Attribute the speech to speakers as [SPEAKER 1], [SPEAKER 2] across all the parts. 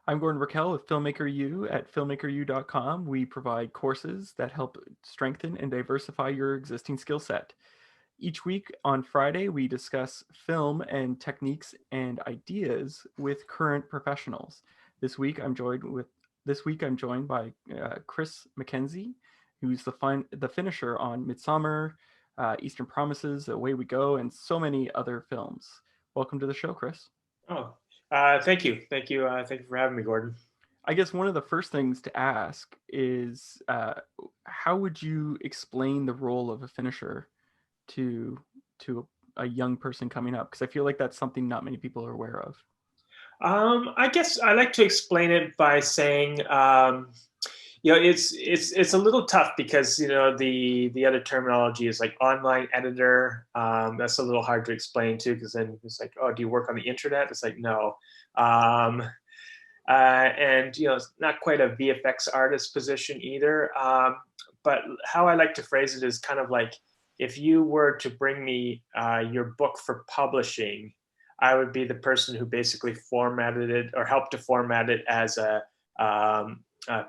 [SPEAKER 1] I'm Gordon Raquel with Filmmaker U at filmmakeru.com. We provide courses that help strengthen and diversify your existing skill set. Each week on Friday, we discuss film and techniques and ideas with current professionals. This week, I'm joined with this week I'm joined by Chris Mackenzie, who's the finisher on Midsummer, Eastern Promises, Away We Go, and so many other films. Welcome to the show, Chris.
[SPEAKER 2] Oh, thank you. Thank you for having me, Gordon.
[SPEAKER 1] I guess one of the first things to ask is how would you explain the role of a finisher to a young person coming up? Because I feel like that's something not many people are aware of.
[SPEAKER 2] I guess I like to explain it by saying, it's a little tough because the other terminology is like online editor. That's a little hard to explain too, because then it's like, oh, do you work on the internet? It's like, no. Um, and it's not quite a VFX artist position either. But how I like to phrase it is kind of like, if you were to bring me your book for publishing, I would be the person who basically formatted it or helped to format it as a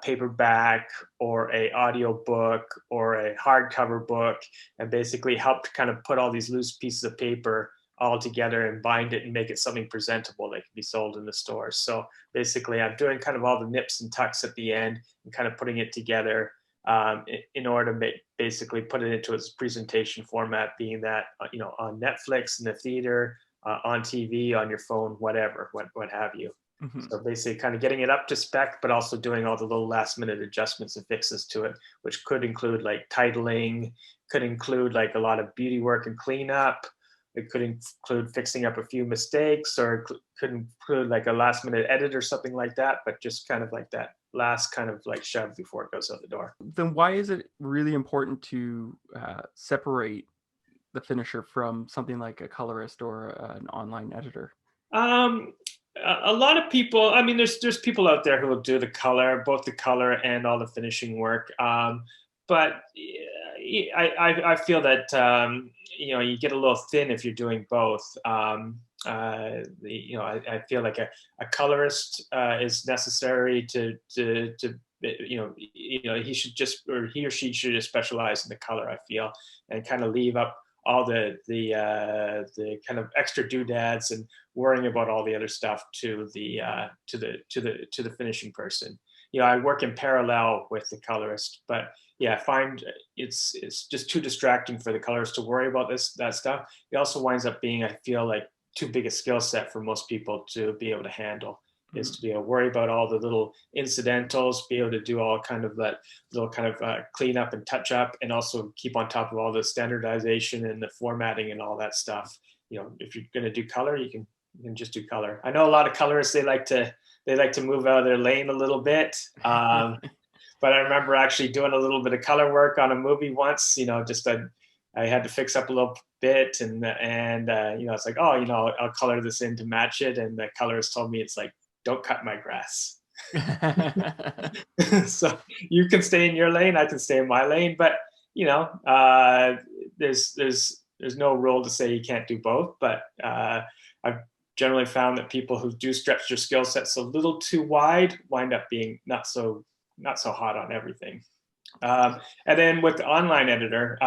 [SPEAKER 2] paperback or a audio book or a hardcover book, and basically helped kind of put all these loose pieces of paper all together and bind it and make it something presentable that can be sold in the stores. So basically, I'm doing kind of all the nips and tucks at the end and kind of putting it together in order to basically put it into its presentation format, being that on Netflix, in the theater, on TV, on your phone, whatever, what have you.
[SPEAKER 1] Mm-hmm.
[SPEAKER 2] So basically kind of getting it up to spec, but also doing all the little last minute adjustments and fixes to it, which could include like titling, could include like a lot of beauty work and cleanup. It could include fixing up a few mistakes, or could include like a last minute edit or something like that, but just kind of like that last kind of like shove before it goes out the door.
[SPEAKER 1] Then why is it really important to separate the finisher from something like a colorist or an online editor?
[SPEAKER 2] Um, a lot of people. I mean, there's people out there who will do the color, both the color and all the finishing work. But I feel that you get a little thin if you're doing both. I feel like a colorist is necessary to he should just, or he or she should just specialize in the color, I feel, and kind of leave up all the kind of extra doodads and worrying about all the other stuff to the finishing person. I work in parallel with the colorist, but yeah, I find it's just too distracting for the colorist to worry about that stuff. It also winds up being, I feel like, too big a skill set for most people to be able to handle. Is to be able to worry about all the little incidentals, be able to do all kind of that little kind of clean up and touch up, and also keep on top of all the standardization and the formatting and all that stuff. If you're going to do color, you can just do color. I know a lot of colorists, they like to move out of their lane a little bit. But I remember actually doing a little bit of color work on a movie once. I had to fix up a little bit, and it's like, oh, I'll color this in to match it, and the colorist told me, it's like, don't cut my grass. So you can stay in your lane, I can stay in my lane, but there's no rule to say you can't do both. But I've generally found that people who do stretch their skill sets a little too wide wind up being not so hot on everything. And then with the online editor,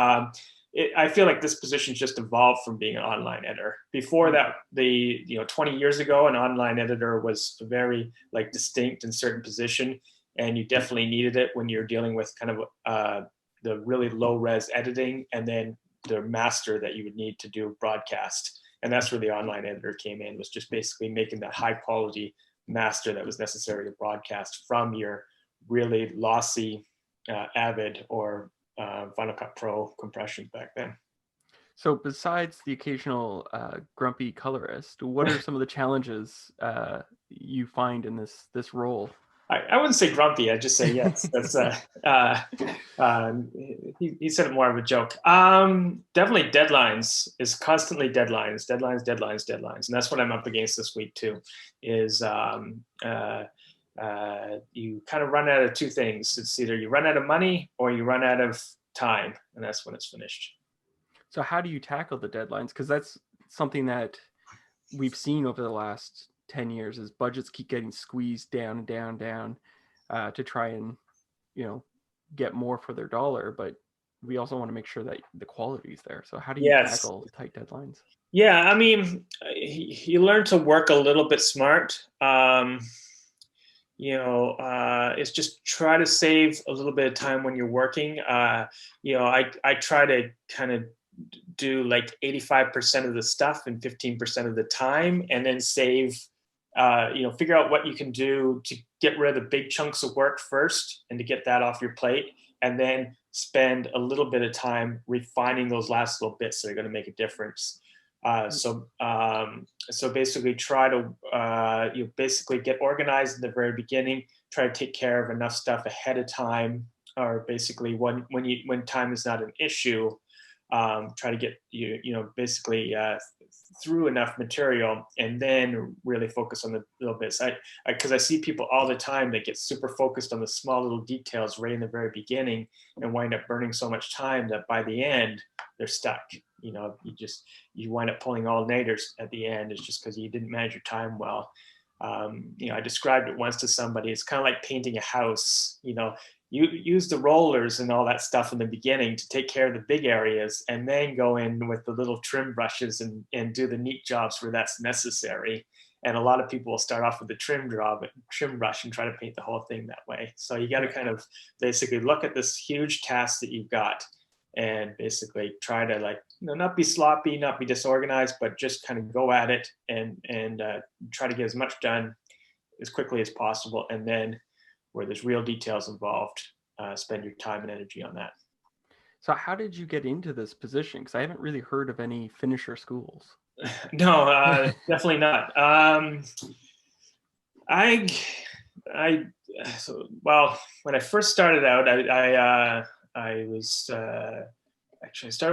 [SPEAKER 2] I feel like this position's just evolved from being an online editor. Before that, 20 years ago, an online editor was a very like distinct and certain position, and you definitely needed it when you're dealing with kind of the really low res editing, and then the master that you would need to do broadcast. And that's where the online editor came in, was just basically making that high quality master that was necessary to broadcast from your really lossy Avid or Final Cut Pro compressions back then.
[SPEAKER 1] So besides the occasional grumpy colorist, what are some of the challenges you find in this role?
[SPEAKER 2] I wouldn't say grumpy. I'd just say yes. That's he said it more of a joke. Definitely deadlines is constantly deadlines, and that's what I'm up against this week too. Is you kind of run out of two things. It's either you run out of money or you run out of time, and that's when it's finished.
[SPEAKER 1] So how do you tackle the deadlines? Because that's something that we've seen over the last 10 years is budgets keep getting squeezed down and down, down to try and, you know, get more for their dollar. But we also want to make sure that the quality is there. So how do you
[SPEAKER 2] Yes.
[SPEAKER 1] tackle tight deadlines?
[SPEAKER 2] Yeah, I mean, you learn to work a little bit smart. It's just try to save a little bit of time when you're working. I try to kind of do like 85% of the stuff and 15% of the time, and then save, figure out what you can do to get rid of the big chunks of work first and to get that off your plate, and then spend a little bit of time refining those last little bits that are going to make a difference. So basically try to you basically get organized in the very beginning, try to take care of enough stuff ahead of time, or basically when time is not an issue, try to get basically through enough material, and then really focus on the little bits. Because I see people all the time that get super focused on the small little details right in the very beginning and wind up burning so much time that by the end they're stuck. You wind up pulling all-nighters at the end. It's just because you didn't manage your time well. I described it once to somebody. It's kind of like painting a house. You use the rollers and all that stuff in the beginning to take care of the big areas, and then go in with the little trim brushes and do the neat jobs where that's necessary. And a lot of people will start off with the trim brush and try to paint the whole thing that way. So you got to kind of basically look at this huge task that you've got, and basically try to not be sloppy, not be disorganized, but just kind of go at it and try to get as much done as quickly as possible. And then where there's real details involved, spend your time and energy on that.
[SPEAKER 1] So how did you get into this position? Because I haven't really heard of any finisher schools.
[SPEAKER 2] No, definitely not. When I first started out, I was actually I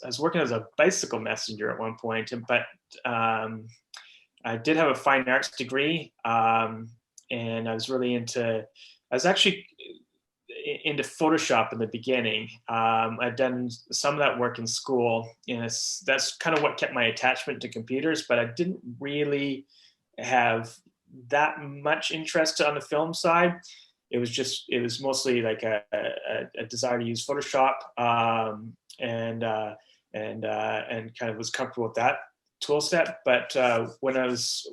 [SPEAKER 2] was working as a bicycle messenger at one point, but I did have a fine arts degree, and I was actually into Photoshop in the beginning. I'd done some of that work in school, and that's kind of what kept my attachment to computers, but I didn't really have that much interest on the film side. It was mostly like a desire to use Photoshop, and kind of was comfortable with that tool set. But when I was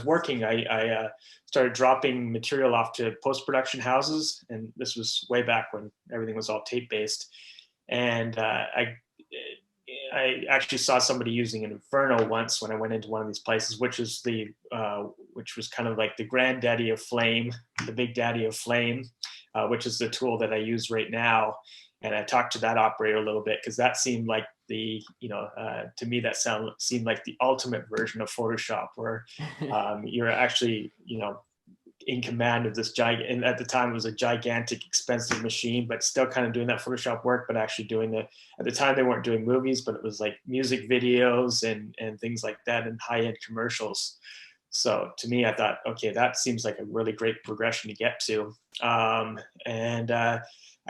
[SPEAKER 2] working, I started dropping material off to post-production houses, and this was way back when everything was all tape-based. And I actually saw somebody using an Inferno once when I went into one of these places, which was kind of like the granddaddy of Flame, the big daddy of Flame, which is the tool that I use right now. And I talked to that operator a little bit, because that seemed like to me that seemed like the ultimate version of Photoshop, where you're actually in command of this giant, and at the time it was a gigantic, expensive machine, but still kind of doing that Photoshop work, but actually doing at the time they weren't doing movies, but it was like music videos and things like that, and high-end commercials. So to me, I thought, okay, that seems like a really great progression to get to.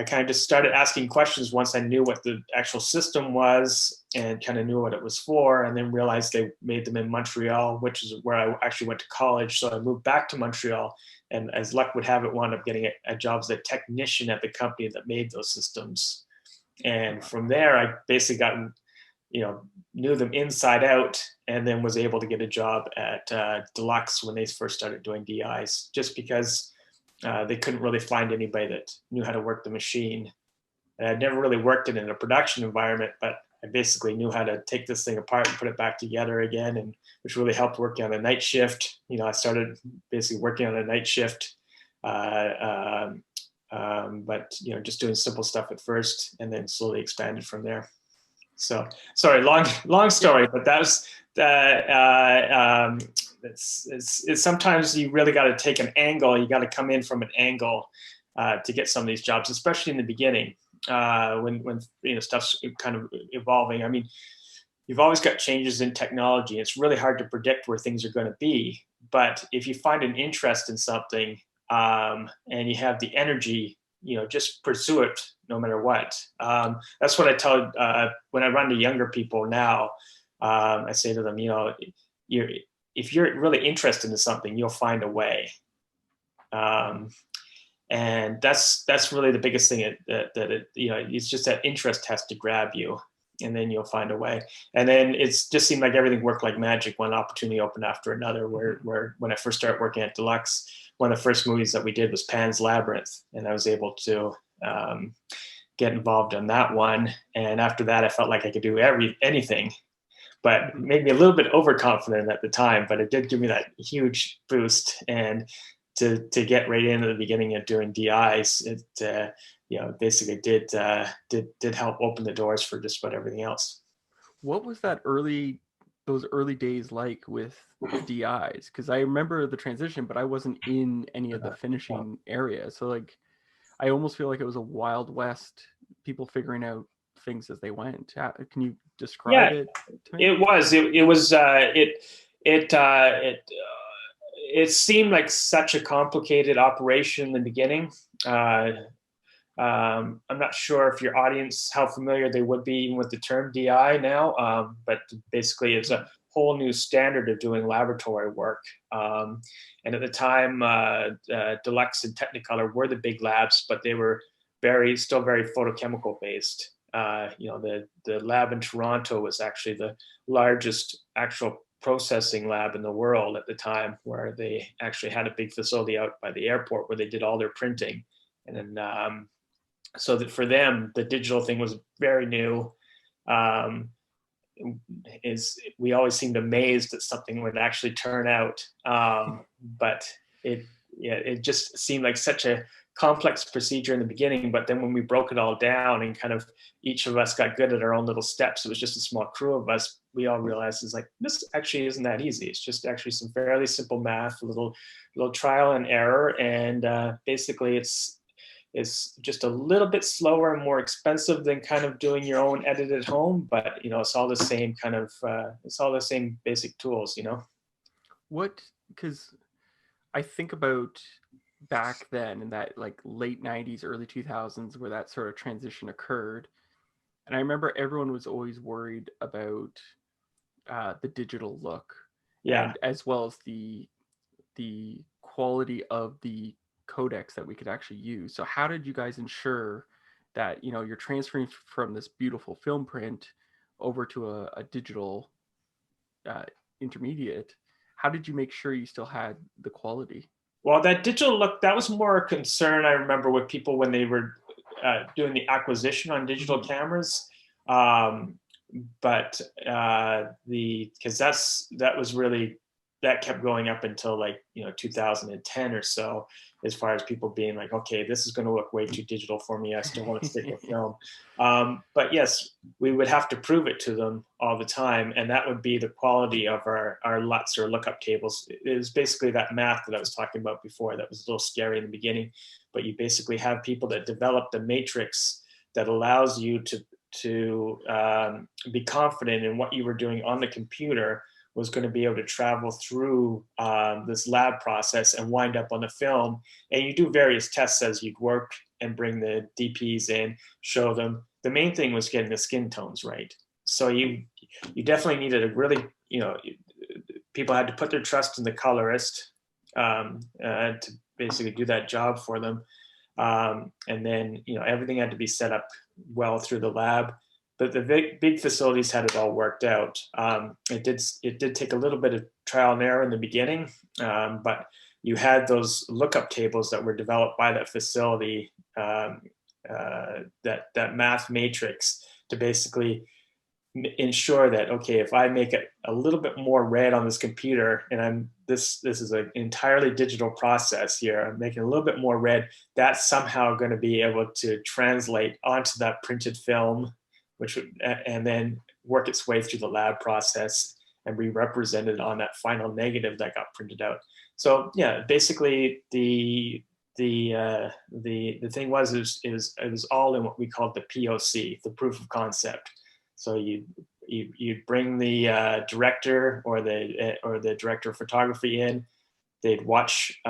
[SPEAKER 2] I kind of just started asking questions once I knew what the actual system was and kind of knew what it was for, and then realized they made them in Montreal, which is where I actually went to college. So I moved back to Montreal, and as luck would have it, wound up getting a job as a technician at the company that made those systems. And from there, I basically knew them inside out, and then was able to get a job at Deluxe when they first started doing DIs, just because they couldn't really find anybody that knew how to work the machine. And I'd never really worked in a production environment, but I basically knew how to take this thing apart and put it back together again, and which really helped working on a night shift. I started basically working on a night shift, but just doing simple stuff at first, and then slowly expanded from there. So sorry, long story, but that was it's sometimes you really got to take an angle. You got to come in from an angle to get some of these jobs, especially in the beginning, when stuff's kind of evolving. I mean, you've always got changes in technology. It's really hard to predict where things are going to be. But if you find an interest in something, and you have the energy, just pursue it no matter what. That's what I tell when I run to younger people now. I say to them, if you're really interested in something, you'll find a way. And that's really the biggest thing, that it, you know, it's just that interest has to grab you, and then you'll find a way. And then it's just seemed like everything worked like magic. One opportunity opened after another. Where when I first started working at Deluxe, one of the first movies that we did was Pan's Labyrinth, and I was able to get involved in that one. And after that, I felt like I could do anything, but made me a little bit overconfident at the time. But it did give me that huge boost, and to get right into the beginning of doing DIs, it you know, basically did help open the doors for just about everything else.
[SPEAKER 1] What was those early days like with DIs? Because I remember the transition, but I wasn't in any of the finishing area. So like, I almost feel like it was a wild west, people figuring out things as they went. Can you describe
[SPEAKER 2] Yeah,
[SPEAKER 1] it to me?
[SPEAKER 2] it was. It was. It seemed like such a complicated operation in the beginning. I'm not sure if your audience, how familiar they would be even with the term DI now, but basically it's a whole new standard of doing laboratory work. And at the time, Deluxe and Technicolor were the big labs, but they were still very photochemical based. You know, the lab in Toronto was actually the largest actual processing lab in the world at the time, where they actually had a big facility out by the airport where they did all their printing. And then so that for them, the digital thing was very new. We always seemed amazed that something would actually turn out, but it just seemed like such a complex procedure in the beginning. But then when we broke it all down and kind of each of us got good at our own little steps, it was just a small crew of us. We all realized it's like, this actually isn't that easy. It's just actually some fairly simple math, a little trial and error, and basically it's just a little bit slower and more expensive than kind of doing your own edit at home, but you know, it's all the same kind of it's all the same basic tools, you know.
[SPEAKER 1] Because I think about back then in that like late 90s, early 2000s, where that sort of transition occurred. And I remember everyone was always worried about the digital look,
[SPEAKER 2] Yeah.
[SPEAKER 1] and as well as the quality of the codecs that we could actually use. So how did you guys ensure that, you know, you're transferring from this beautiful film print over to a digital uh, intermediate? How did you make sure you still had the quality?
[SPEAKER 2] Well, that digital look, that was more a concern, I remember, with people when they were doing the acquisition on digital cameras. Um, but because that was really, that kept going up until like, you know, 2010 or so, as far as people being like, okay, this is going to look way too digital for me, I still want to stick with film. But yes, we would have to prove it to them all the time, and that would be the quality of our LUTs, or lookup tables. It was basically that math that I was talking about before that was a little scary in the beginning, but you basically have people that develop the matrix that allows you to be confident in what you were doing on the computer was going to be able to travel through this lab process and wind up on the film. And you do various tests as you'd work and bring the DPs in, show them. The main thing was getting the skin tones right. So you definitely needed a really, you know, people had to put their trust in the colorist to basically do that job for them. And then, you know, everything had to be set up well through the lab. But the big facilities had it all worked out. It did take a little bit of trial and error in the beginning, but you had those lookup tables that were developed by that facility, that math matrix, to basically ensure that, okay, if I make it a little bit more red on this computer, and this is an entirely digital process here, I'm making a little bit more red, that's somehow going to be able to translate onto that printed film, which would, and then work its way through the lab process and be represented on that final negative that got printed out. So yeah, basically the thing was, it was all in what we called the POC, the proof of concept. So you'd bring the director or the director of photography in. They'd watch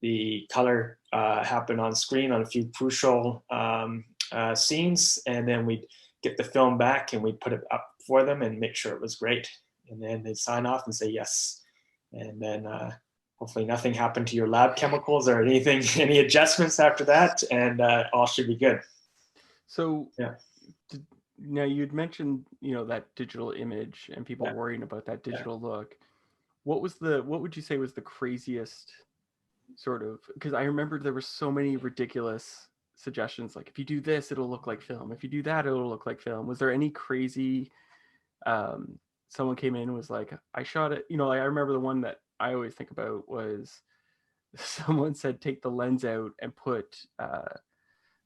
[SPEAKER 2] the color happen on screen on a few crucial scenes, and then we'd get the film back and we'd put it up for them and make sure it was great. And then they'd sign off and say yes. and then hopefully nothing happened to your lab chemicals or anything, any adjustments after that, and all should be good.
[SPEAKER 1] So
[SPEAKER 2] Yeah.
[SPEAKER 1] now you'd mentioned, that digital image and people
[SPEAKER 2] Yeah.
[SPEAKER 1] worrying about that
[SPEAKER 2] Yeah.
[SPEAKER 1] digital look. What would you say was the craziest sort of, because I remember there were so many ridiculous suggestions, like if you do this, it'll look like film. If you do that, it'll look like film. Was there any crazy, someone came in and was like, I shot it, like I remember the one that I always think about was someone said, take the lens out and put,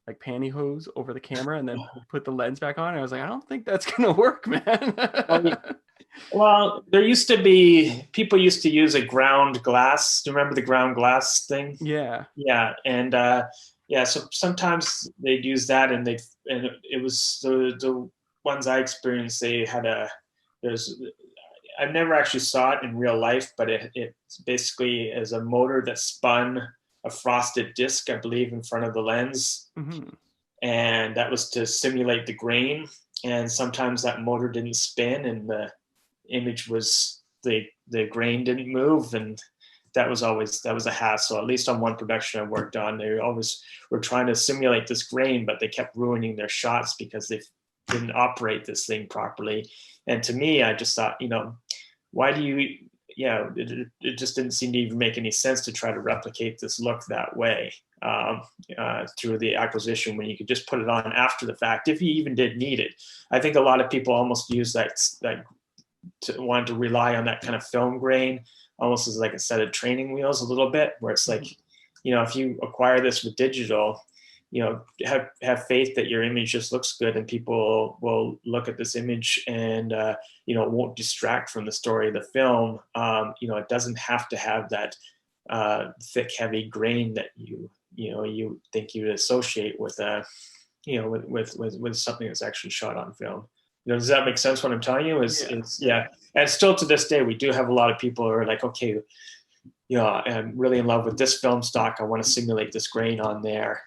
[SPEAKER 1] like pantyhose over the camera and then put the lens back on. And I was like, I don't think that's gonna work, man.
[SPEAKER 2] Well, there used to be, people used to use a ground glass. Do you remember the ground glass thing?
[SPEAKER 1] Yeah.
[SPEAKER 2] Yeah, and yeah, so sometimes they'd use that, and it was the ones I experienced. They had there's I've never actually saw it in real life, but it's basically as a motor that spun a frosted disc, I believe, in front of the lens,
[SPEAKER 1] Mm-hmm.
[SPEAKER 2] and that was to simulate the grain. And sometimes that motor didn't spin, and the image was the grain didn't move, and that was a hassle. At least on one production I worked on, they always were trying to simulate this grain, but they kept ruining their shots because they didn't operate this thing properly. And to me, I just thought, why do you? Yeah, it just didn't seem to even make any sense to try to replicate this look that way through the acquisition when you could just put it on after the fact, if you even did need it. I think a lot of people almost use that wanted to rely on that kind of film grain almost as like a set of training wheels a little bit, where it's like, if you acquire this with digital, have faith that your image just looks good and people will look at this image and it won't distract from the story of the film. It doesn't have to have that thick, heavy grain that you think you'd associate with with something that's actually shot on film. Does that make sense? What I'm telling you yeah. And still to this day, we do have a lot of people who are like, okay, I'm really in love with this film stock. I want to simulate this grain on there.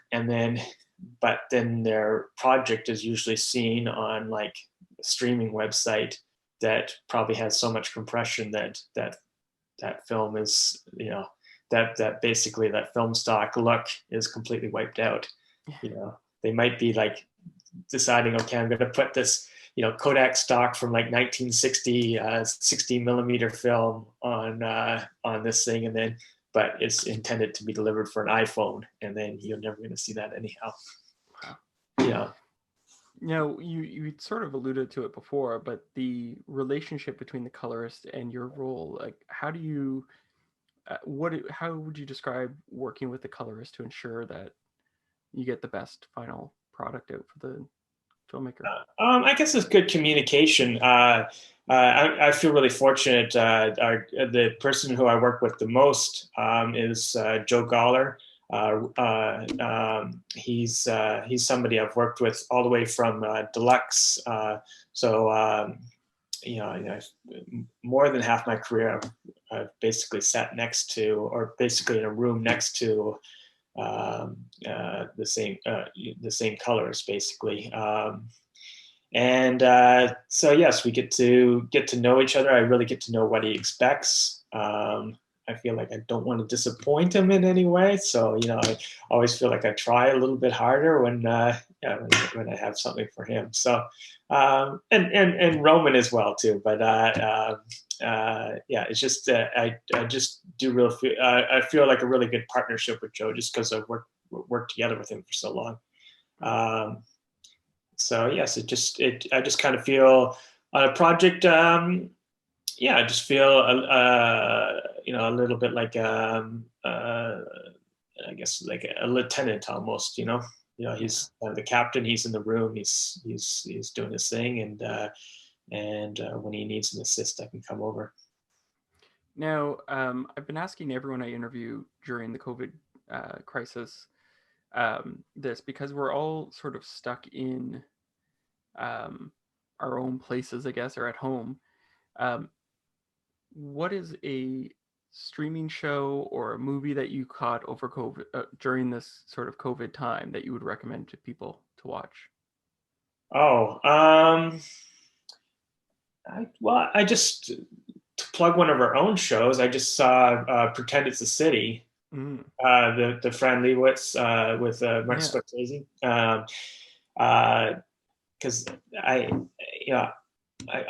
[SPEAKER 2] But then their project is usually seen on like a streaming website that probably has so much compression that film is, that basically that film stock look is completely wiped out. They might be like deciding, okay, I'm going to put this, Kodak stock from like 1960 60 millimeter film on this thing, but it's intended to be delivered for an iPhone, and then you're never going to see that anyhow.
[SPEAKER 1] Wow. You sort of alluded to it before, but the relationship between the colorist and your role, like how do you how would you describe working with the colorist to ensure that you get the best final product out for the filmmaker?
[SPEAKER 2] I guess it's good communication. I feel really fortunate. The person who I work with the most is Joe Goller. He's somebody I've worked with all the way from Deluxe. More than half my career, I've basically sat next to, or basically in a room next to, the same colors, basically. So yes, we get to know each other. I really get to know what he expects. I feel like I don't want to disappoint him in any way. So, I always feel like I try a little bit harder when I have something for him. So, and Roman as well too. But it's just I just do I feel like a really good partnership with Joe just because I've worked together with him for so long. So yes, I just kind of feel on a project. I just feel a little bit like I guess like a lieutenant almost. He's the captain. He's in the room. He's doing his thing, and when he needs an assist, I can come over.
[SPEAKER 1] Now, I've been asking everyone I interview during the COVID crisis this, because we're all sort of stuck in our own places, I guess, or at home. What is a streaming show or a movie that you caught over COVID during this sort of COVID time that you would recommend to people to watch?
[SPEAKER 2] Oh, I just to plug one of our own shows, I just saw Pretend It's a City,
[SPEAKER 1] Mm.
[SPEAKER 2] the Fran Lebowitz with Martin
[SPEAKER 1] Yeah.
[SPEAKER 2] Scorsese. Because I, yeah, I,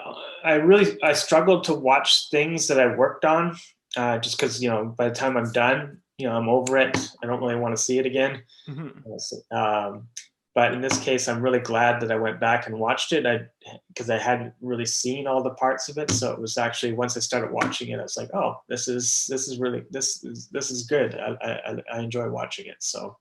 [SPEAKER 2] I struggled to watch things that I worked on, just because by the time I'm done, I'm over it. I don't really want to see it again.
[SPEAKER 1] Hmm.
[SPEAKER 2] But in this case, I'm really glad that I went back and watched it. Because I hadn't really seen all the parts of it, so it was actually, once I started watching it, I was like, oh, this is really, this is good. I enjoy watching it. So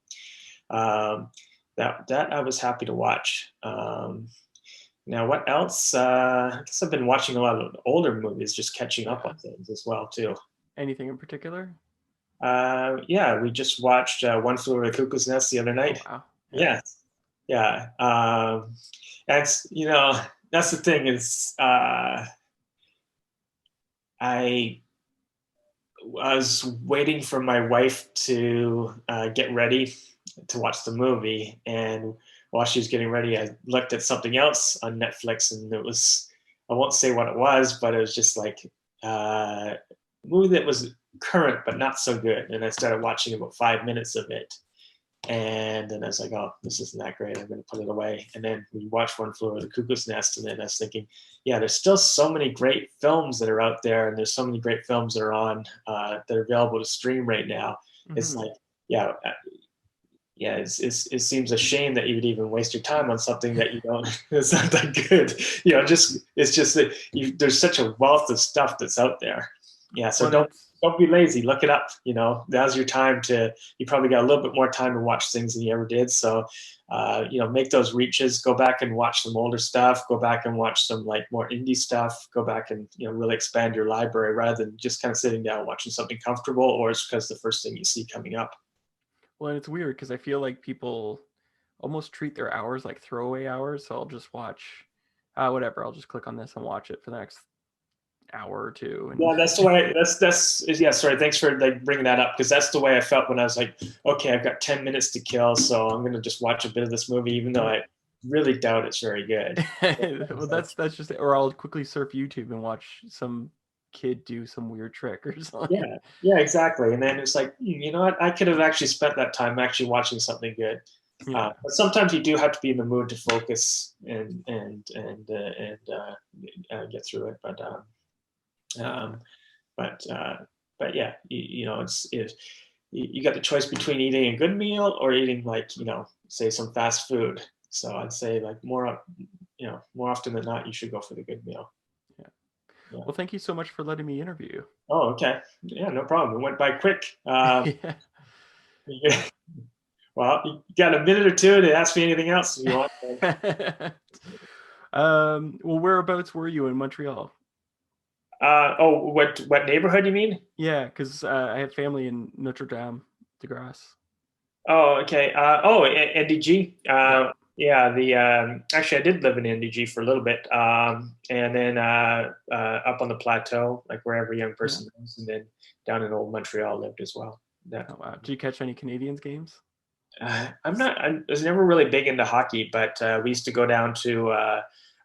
[SPEAKER 2] that I was happy to watch. Now, what else? I guess I've been watching a lot of older movies, just catching up
[SPEAKER 1] Yeah.
[SPEAKER 2] on things as well too.
[SPEAKER 1] Anything in particular?
[SPEAKER 2] Yeah, we just watched One Flew Over the Cuckoo's Nest the other
[SPEAKER 1] Oh
[SPEAKER 2] night.
[SPEAKER 1] wow. Yeah.
[SPEAKER 2] Yeah, yeah. That's that's the thing is I was waiting for my wife to get ready to watch the movie, and while she was getting ready, I looked at something else on Netflix, and it was, I won't say what it was, but it was just like a movie that was current but not so good, and I started watching about 5 minutes of it. And then I was like, oh, this isn't that great. I'm going to put it away. And then we watched One Flew Over the Cuckoo's Nest. And then I was thinking, yeah, there's still so many great films that are out there. And there's so many great films that are on, that are available to stream right now. It's
[SPEAKER 1] Hmm.
[SPEAKER 2] like, yeah, yeah, it seems a shame that you would even waste your time on something that you don't, it's not that good. It's just that there's such a wealth of stuff that's out there. Yeah, so
[SPEAKER 1] Well, it's
[SPEAKER 2] don't be lazy. Look it up. Now's your time to. You probably got a little bit more time to watch things than you ever did. So, make those reaches. Go back and watch some older stuff. Go back and watch some like more indie stuff. Go back and really expand your library rather than just kind of sitting down watching something comfortable, or it's because the first thing you see coming up.
[SPEAKER 1] well, and it's weird because I feel like people almost treat their hours like throwaway hours. So I'll just watch, whatever. I'll just click on this and watch it for the next hour or two.
[SPEAKER 2] Yeah,
[SPEAKER 1] And
[SPEAKER 2] that's the way. That's yeah. Sorry, thanks for like bringing that up, because that's the way I felt when I was like, okay, I've got 10 minutes to kill, so I'm gonna just watch a bit of this movie, even though I really doubt it's very good.
[SPEAKER 1] well, that's just it. Or I'll quickly surf YouTube and watch some kid do some weird trick or something.
[SPEAKER 2] Yeah, yeah, exactly. And then it's like, you know what? I could have actually spent that time actually watching something good.
[SPEAKER 1] Yeah.
[SPEAKER 2] But sometimes you do have to be in the mood to focus and get through it. Um, but but yeah, it's if you got the choice between eating a good meal or eating like say some fast food. So I'd say like more often than not, you should go for the good meal.
[SPEAKER 1] Yeah.
[SPEAKER 2] Yeah.
[SPEAKER 1] Well, thank you so much for letting me interview
[SPEAKER 2] Oh, okay. Yeah, no problem. It went by quick.
[SPEAKER 1] you. Yeah.
[SPEAKER 2] Well, you got a minute or two to ask me anything else if you want.
[SPEAKER 1] Well, whereabouts were you in Montreal?
[SPEAKER 2] Oh, what neighborhood you mean?
[SPEAKER 1] Yeah, because I have family in Notre Dame de Grasse.
[SPEAKER 2] Oh, okay. NDG.
[SPEAKER 1] Yeah.
[SPEAKER 2] Yeah, the actually I did live in NDG for a little bit, and then up on the plateau, like where every young
[SPEAKER 1] Yeah.
[SPEAKER 2] person lives, and then down in old Montreal lived as well. Yeah.
[SPEAKER 1] Oh wow. Did you catch any Canadians games?
[SPEAKER 2] I was never really big into hockey, but we used to go down to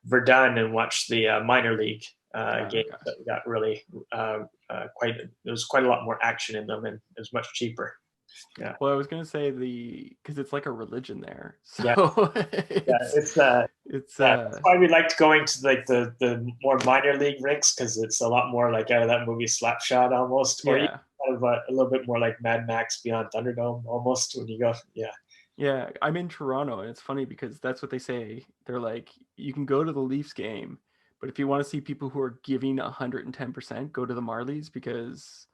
[SPEAKER 2] Verdun and watch the minor league
[SPEAKER 1] Oh,
[SPEAKER 2] games
[SPEAKER 1] okay.
[SPEAKER 2] that got really there was quite a lot more action in them, and it was much cheaper. Yeah,
[SPEAKER 1] Well, I was gonna say because it's like a religion there,
[SPEAKER 2] yeah,
[SPEAKER 1] so
[SPEAKER 2] yeah.
[SPEAKER 1] it's
[SPEAKER 2] Yeah, that's why we liked going to like the more minor league rinks, because it's a lot more like out of that movie Slapshot almost, or even
[SPEAKER 1] yeah.
[SPEAKER 2] kind of a little bit more like Mad Max Beyond Thunderdome almost when you go. Yeah,
[SPEAKER 1] Yeah, I'm in Toronto, and it's funny because that's what they say. They're like, you can go to the Leafs game, but if you want to see people who are giving 110%, go to the Marlies because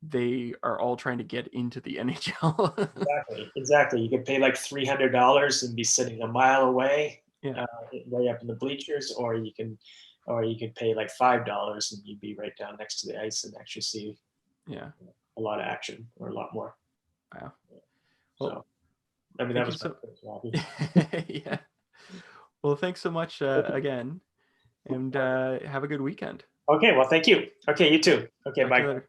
[SPEAKER 1] they are all trying to get into the NHL.
[SPEAKER 2] exactly. You could pay like $300 and be sitting a mile away,
[SPEAKER 1] Yeah,
[SPEAKER 2] uh, way up in the bleachers, or you could pay like $5 and you'd be right down next to the ice and actually see
[SPEAKER 1] yeah.
[SPEAKER 2] a lot of action, or a lot more.
[SPEAKER 1] Wow. Well,
[SPEAKER 2] So, I mean, that
[SPEAKER 1] thank you
[SPEAKER 2] was my
[SPEAKER 1] so.
[SPEAKER 2] first hobby.
[SPEAKER 1] Yeah. Well, thanks so much again, and have a good weekend.
[SPEAKER 2] Okay, well, thank you. Okay, you too. Okay,
[SPEAKER 1] Talk to you
[SPEAKER 2] bye.
[SPEAKER 1] later.